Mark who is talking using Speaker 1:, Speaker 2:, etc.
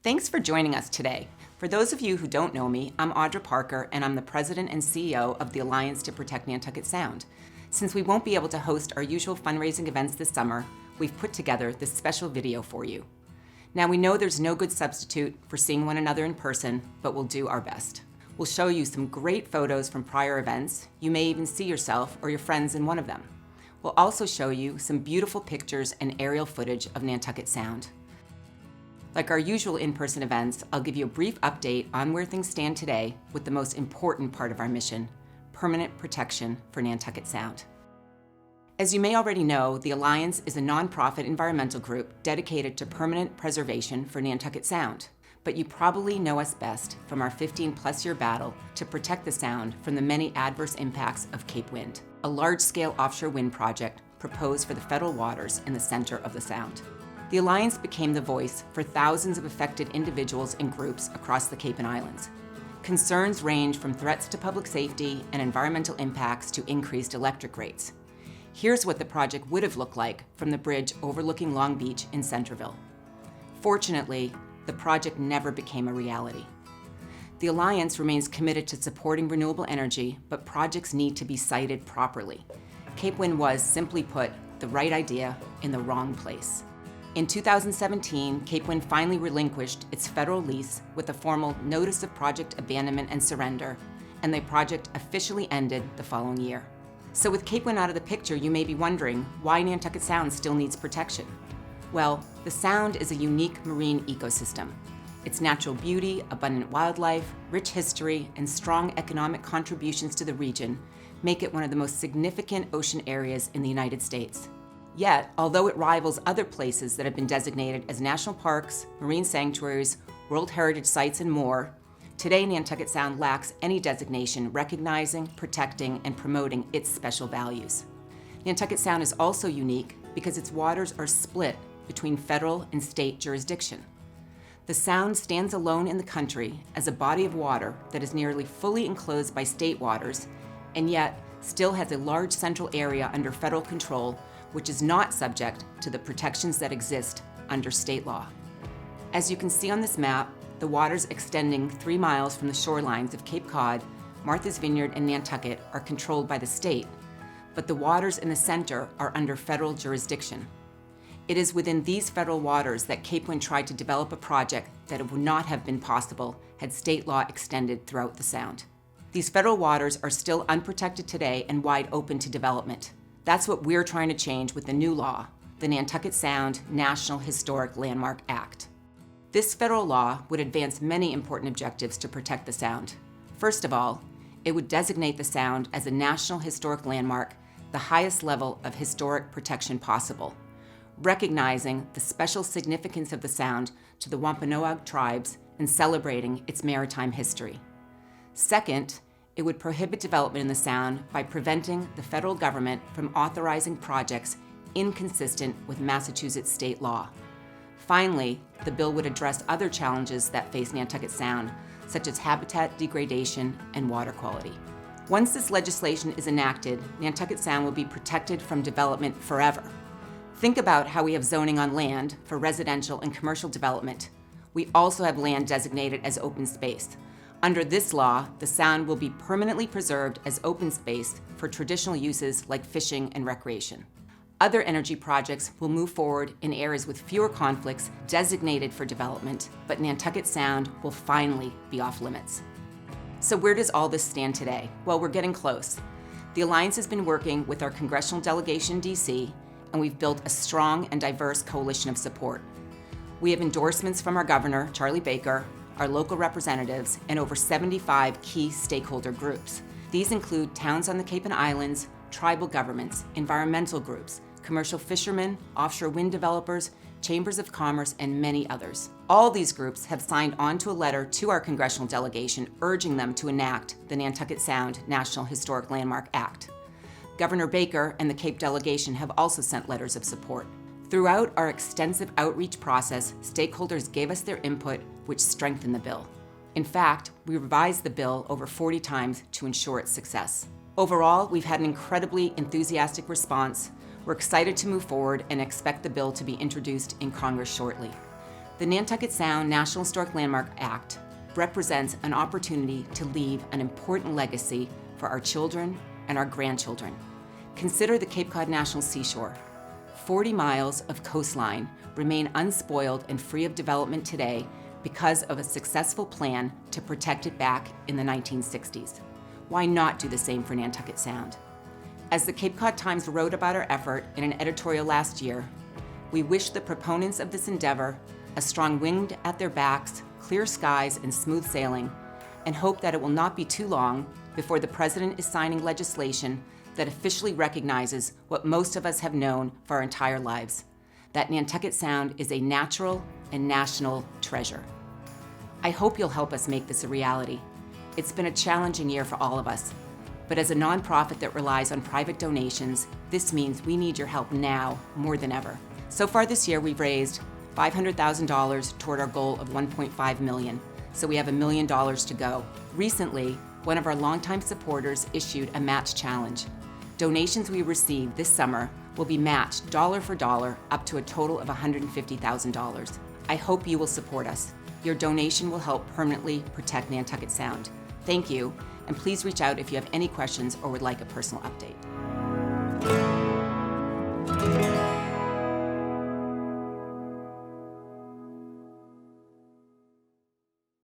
Speaker 1: Thanks for joining us today. For those of you who don't know me, I'm Audra Parker, and I'm the President and CEO of the Alliance to Protect Nantucket Sound. Since we won't be able to host our usual fundraising events this summer, we've put together this special video for you. Now, we know there's no good substitute for seeing one another in person, but we'll do our best. We'll show you some great photos from prior events. You may even see yourself or your friends in one of them. We'll also show you some beautiful pictures and aerial footage of Nantucket Sound. Like our usual in-person events, I'll give you a brief update on where things stand today with the most important part of our mission, permanent protection for Nantucket Sound. As you may already know, the Alliance is a nonprofit environmental group dedicated to permanent preservation for Nantucket Sound. But you probably know us best from our 15-plus year battle to protect the Sound from the many adverse impacts of Cape Wind, a large-scale offshore wind project proposed for the federal waters in the center of the Sound. The Alliance became the voice for thousands of affected individuals and groups across the Cape and Islands. Concerns range from threats to public safety and environmental impacts to increased electric rates. Here's what the project would have looked like from the bridge overlooking Long Beach in Centerville. Fortunately, the project never became a reality. The Alliance remains committed to supporting renewable energy, but projects need to be sited properly. Cape Wind was, simply put, the right idea in the wrong place. In 2017, Cape Wind finally relinquished its federal lease with a formal Notice of Project Abandonment and Surrender, and the project officially ended the following year. So with Cape Wind out of the picture, you may be wondering why Nantucket Sound still needs protection. Well, the Sound is a unique marine ecosystem. Its natural beauty, abundant wildlife, rich history, and strong economic contributions to the region make it one of the most significant ocean areas in the United States. Yet, although it rivals other places that have been designated as national parks, marine sanctuaries, World Heritage Sites, and more, today Nantucket Sound lacks any designation recognizing, protecting, and promoting its special values. Nantucket Sound is also unique because its waters are split between federal and state jurisdiction. The Sound stands alone in the country as a body of water that is nearly fully enclosed by state waters, and yet still has a large central area under federal control, which is not subject to the protections that exist under state law. As you can see on this map, the waters extending 3 miles from the shorelines of Cape Cod, Martha's Vineyard, and Nantucket are controlled by the state, but the waters in the center are under federal jurisdiction. It is within these federal waters that Cape Wind tried to develop a project that would not have been possible had state law extended throughout the Sound. These federal waters are still unprotected today and wide open to development. That's what we're trying to change with the new law, the Nantucket Sound National Historic Landmark Act. This federal law would advance many important objectives to protect the Sound. First of all, it would designate the Sound as a National Historic Landmark, the highest level of historic protection possible, recognizing the special significance of the Sound to the Wampanoag tribes and celebrating its maritime history. Second, it would prohibit development in the Sound by preventing the federal government from authorizing projects inconsistent with Massachusetts state law. Finally, the bill would address other challenges that face Nantucket Sound, such as habitat degradation and water quality. Once this legislation is enacted, Nantucket Sound will be protected from development forever. Think about how we have zoning on land for residential and commercial development. We also have land designated as open space. Under this law, the Sound will be permanently preserved as open space for traditional uses like fishing and recreation. Other energy projects will move forward in areas with fewer conflicts designated for development, but Nantucket Sound will finally be off limits. So where does all this stand today? Well, we're getting close. The Alliance has been working with our congressional delegation in DC, and we've built a strong and diverse coalition of support. We have endorsements from our governor, Charlie Baker, our local representatives, and over 75 key stakeholder groups. These include towns on the Cape and Islands, tribal governments, environmental groups, commercial fishermen, offshore wind developers, chambers of commerce, and many others. All these groups have signed on to a letter to our congressional delegation urging them to enact the Nantucket Sound National Historic Landmark Act. Governor Baker and the Cape delegation have also sent letters of support. Throughout our extensive outreach process, stakeholders gave us their input, which strengthened the bill. In fact, we revised the bill over 40 times to ensure its success. Overall, we've had an incredibly enthusiastic response. We're excited to move forward and expect the bill to be introduced in Congress shortly. The Nantucket Sound National Historic Landmark Act represents an opportunity to leave an important legacy for our children and our grandchildren. Consider the Cape Cod National Seashore. 40 miles of coastline remain unspoiled and free of development today because of a successful plan to protect it back in the 1960s. Why not do the same for Nantucket Sound? As the Cape Cod Times wrote about our effort in an editorial last year, we wish the proponents of this endeavor a strong wind at their backs, clear skies, and smooth sailing, and hope that it will not be too long before the President is signing legislation that officially recognizes what most of us have known for our entire lives, that Nantucket Sound is a natural and national treasure. I hope you'll help us make this a reality. It's been a challenging year for all of us, but as a nonprofit that relies on private donations, this means we need your help now more than ever. So far this year, we've raised $500,000 toward our goal of $1.5 million, so we have $1 million to go. Recently, one of our longtime supporters issued a match challenge. Donations we receive this summer will be matched dollar for dollar up to a total of $150,000. I hope you will support us. Your donation will help permanently protect Nantucket Sound. Thank you, and please reach out if you have any questions or would like a personal update.